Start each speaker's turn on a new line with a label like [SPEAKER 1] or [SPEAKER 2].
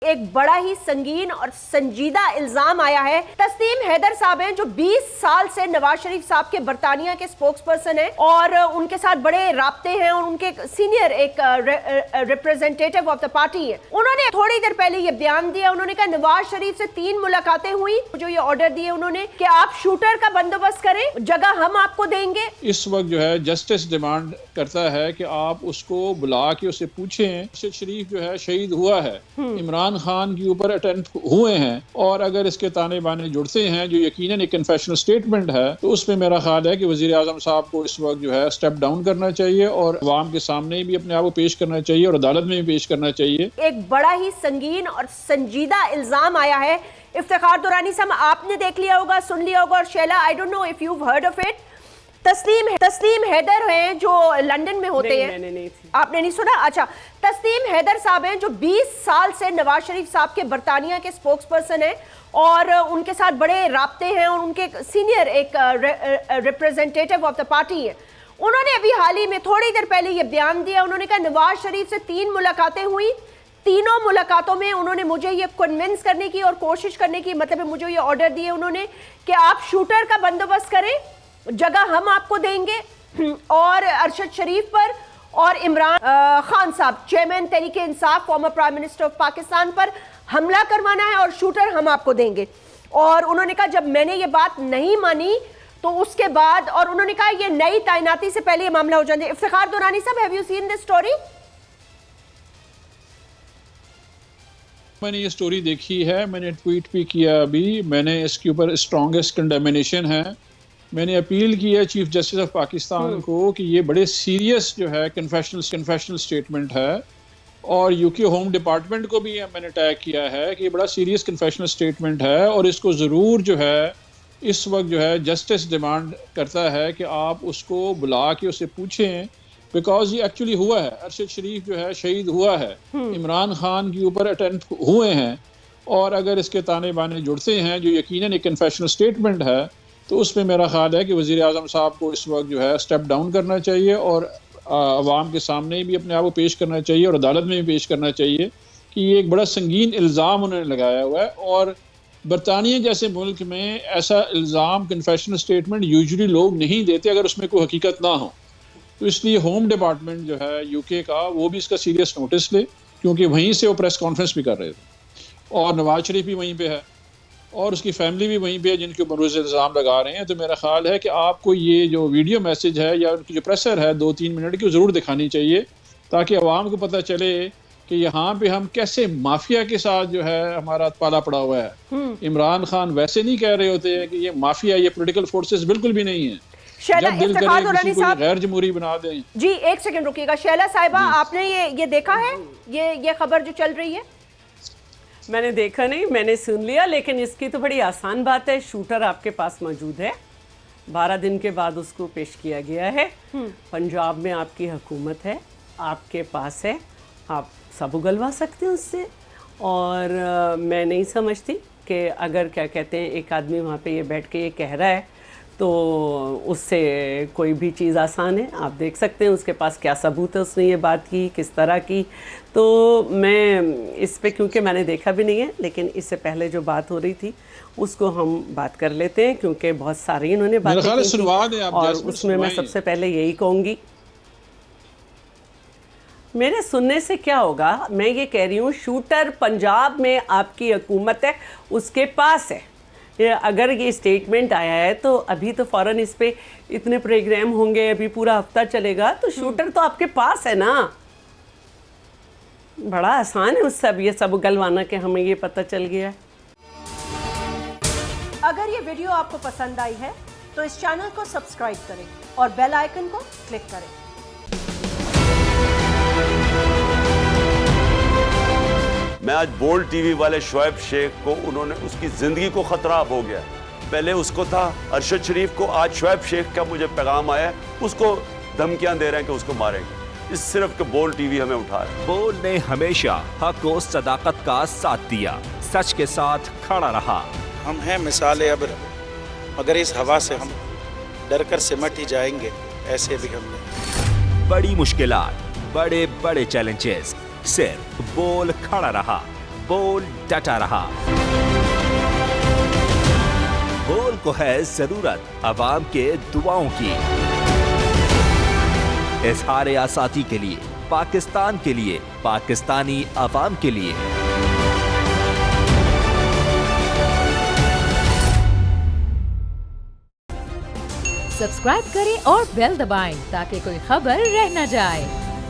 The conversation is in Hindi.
[SPEAKER 1] एक बड़ा ही संगीन और संजीदा इल्जाम आया है। तस्नीम हैदर साहब हैं जो 20 साल से नवाज शरीफ साहब के बरतानिया के स्पोक्स पर्सन हैं और उनके साथ बड़े राब्ते हैं और उनके सीनियर एक रिप्रेजेंटेटिव ऑफ द पार्टी है। उन्होंने थोड़ी देर पहले ये बयान दिया, उन्होंने कहा नवाज शरीफ से 3 मुलाकातें हुई, जो ये ऑर्डर दिए उन्होंने कि आप शूटर का बंदोबस्त करें, जगह हम आपको देंगे।
[SPEAKER 2] इस वक्त जो है जस्टिस डिमांड करता है कि आप उसको बुला के उससे पूछें। अरशद शरीफ जो है शहीद हुआ है, इमरान खान के ऊपर अटेम्प्ट हुए हैं और अगर इसके ताने बाने जुड़ते हैं जो यकीनन एक कन्फेशनल स्टेटमेंट है तो उसमें मेरा ख्याल है कि वजीर आजम साहब को इस वक्त जो है स्टेप डाउन करना चाहिए और अवाम के सामने भी अपने आप को पेश करना चाहिए और अदालत में भी पेश करना चाहिए।
[SPEAKER 1] एक बड़ा ही संगीन और संजीदा इल्जाम आया है। इफ्तिखार दुरानी साहब आपने देख लिया होगा, सुन लिया होगा, और Shaila I don't know if you heard of it. Tasneem Haider हैं जो लंदन में होते हैं,
[SPEAKER 3] मैंने नहीं थी।
[SPEAKER 1] आपने नहीं सुना? अच्छा, तस्नीम हैदर साहब हैं जो 20 साल से नवाज शरीफ साहब के बरतानिया के स्पोक्स पर्सन हैं और उनके साथ बड़े राब्ते हैं और उनके सीनियर एक रिप्रेजेंटेटिव ऑफ द पार्टी है। उन्होंने अभी हाल ही में थोड़ी देर पहले ये बयान दिया, उन्होंने कहा नवाज शरीफ से 3 मुलाकातें हुई, तीनों मुलाकातों में उन्होंने मुझे ये कन्विंस करने की और कोशिश करने की, मतलब मुझे ये ऑर्डर दिए उन्होंने कि आप शूटर का बंदोबस्त करें, जगह हम आपको देंगे, और अरशद शरीफ पर और इमरान खान साहब chairman Tehreek-e Insaf former prime minister of Pakistan पर हमला करवाना है और शूटर हम आपको देंगे। और उन्होंने कहा जब मैंने ये बात नहीं मानी तो उसके बाद, और उन्होंने कहा ये नई तैनाती से पहले ये मामला हो जाए। इफ्तिखार दुरानी साहब, have you seen this story?
[SPEAKER 2] मैंने ये स्टोरी देखी है, मैंने ट्वीट भी किया अभी। मैंने इसके ऊपर स्ट्रॉन्गेस्ट कंडेमिनेशन है। मैंने अपील की है चीफ जस्टिस ऑफ पाकिस्तान को कि ये बड़े सीरियस जो है कन्फेशनल स्टेटमेंट है, और यूके होम डिपार्टमेंट को भी मैंने टैग किया है कि ये बड़ा सीरियस कन्फेशनल स्टेटमेंट है और इसको ज़रूर जो है इस वक्त जो है जस्टिस डिमांड करता है कि आप उसको बुला के उससे पूछें, बिकॉज ये एक्चुअली हुआ है। अरशद शरीफ जो है शहीद हुआ है, इमरान खान के ऊपर अटेम्प्ट हुए हैं और अगर इसके ताने बाने जुड़ते हैं जो यकीनन एक कन्फेशनल स्टेटमेंट है तो उसमें मेरा ख्याल है कि वजीर आजम साहब को इस वक्त जो है स्टेप डाउन करना चाहिए और अवाम के सामने भी अपने आप को पेश करना चाहिए और अदालत में भी पेश करना चाहिए कि ये एक बड़ा संगीन इल्ज़ाम उन्होंने लगाया हुआ है। और बरतानिया जैसे मुल्क में ऐसा इल्ज़ाम कन्फेशनल स्टेटमेंट यूजुअली लोग नहीं देते अगर उसमें कोई हकीकत ना हो, तो इसलिए होम डिपार्टमेंट जो है यूके का वो भी इसका सीरियस नोटिस ले, क्योंकि वहीं से वो प्रेस कॉन्फ्रेंस भी कर रहे थे और नवाज शरीफ भी वहीं पर है और उसकी फैमिली भी वहीं पे है जिनके ऊपर रोज़ इल्ज़ाम लगा रहे हैं। तो मेरा ख्याल है कि आपको ये जो वीडियो मैसेज है या उनकी जो प्रेसर है 2-3 मिनट की, ज़रूर दिखानी चाहिए ताकि अवाम को पता चले कि यहाँ पे हम कैसे माफिया के साथ जो है हमारा पाला पड़ा हुआ है। इमरान खान वैसे नहीं कह रहे होते हैं कि ये माफिया, ये पोलिटिकल फोर्सेस बिल्कुल भी नहीं है।
[SPEAKER 1] शैला,
[SPEAKER 2] जब दिल करे किसी को गैर जमहूरी बना दें।
[SPEAKER 1] जी एक सेकंड रुकिएगा। शैला साहिबा, आपने ये देखा है, ये खबर जो चल रही है?
[SPEAKER 3] मैंने देखा नहीं, मैंने सुन लिया, लेकिन इसकी तो बड़ी आसान बात है। शूटर आपके पास मौजूद है, 12 दिन के बाद उसको पेश किया गया है। पंजाब में आपकी हुकूमत है, आपके पास है, आप सब उगलवा सकते हैं उससे। और मैं नहीं समझती कि अगर क्या कहते हैं एक आदमी वहाँ पे ये बैठ के ये कह रहा है तो उससे कोई भी चीज़ आसान है। आप देख सकते हैं उसके पास क्या सबूत है, उसने ये बात की किस तरह की। तो मैं इस पे, क्योंकि मैंने देखा भी नहीं है, लेकिन इससे पहले जो बात हो रही थी उसको हम बात कर लेते हैं, क्योंकि बहुत सारी इन्होंने बातें की और उसमें मैं सबसे पहले यही कहूँगी, मेरे सुनने से क्या होगा, मैं ये कह रही हूँ शूटर पंजाब में आपकी हुकूमत है, उसके पास है। अगर ये स्टेटमेंट आया है तो अभी तो फ़ौरन इस पे इतने प्रोग्राम होंगे, अभी पूरा हफ्ता चलेगा, तो शूटर तो आपके पास है ना। बड़ा आसान है उस सब ये सब गलवाना कि हमें ये पता चल गया।
[SPEAKER 1] अगर ये वीडियो आपको पसंद आई है तो इस चैनल को सब्सक्राइब करें और बेल आइकन को क्लिक करें।
[SPEAKER 4] मैं आज बोल्ड टीवी वाले शोएब शेख को, उन्होंने उसकी जिंदगी को खतरा अब हो गया। पहले उसको था अरशद शरीफ को, आज शोएब शेख का मुझे पैगाम आया, उसको धमकियां दे रहे हैं कि उसको मारेंगे। इस सिर्फ के बोल्ड टीवी हमें उठा रहा है।
[SPEAKER 5] बोल्ड ने हमेशा हक और सदाकत का साथ दिया, सच के साथ खड़ा रहा।
[SPEAKER 6] हम हैं मिसाले अब्र, मगर इस हवा से हम डर कर सिमट ही जाएंगे, ऐसे भी हम नहीं।
[SPEAKER 5] बड़ी मुश्किलात, बड़े बड़े चैलेंजेस, सिर्फ बोल खड़ा रहा। बोल डटा रहा। बोल को है जरूरत अवाम के दुआओं की। इजहार आसाती के लिए, पाकिस्तान के लिए, पाकिस्तानी अवाम के लिए।
[SPEAKER 7] सब्सक्राइब करें और बेल दबाएं ताकि कोई खबर रह न जाए।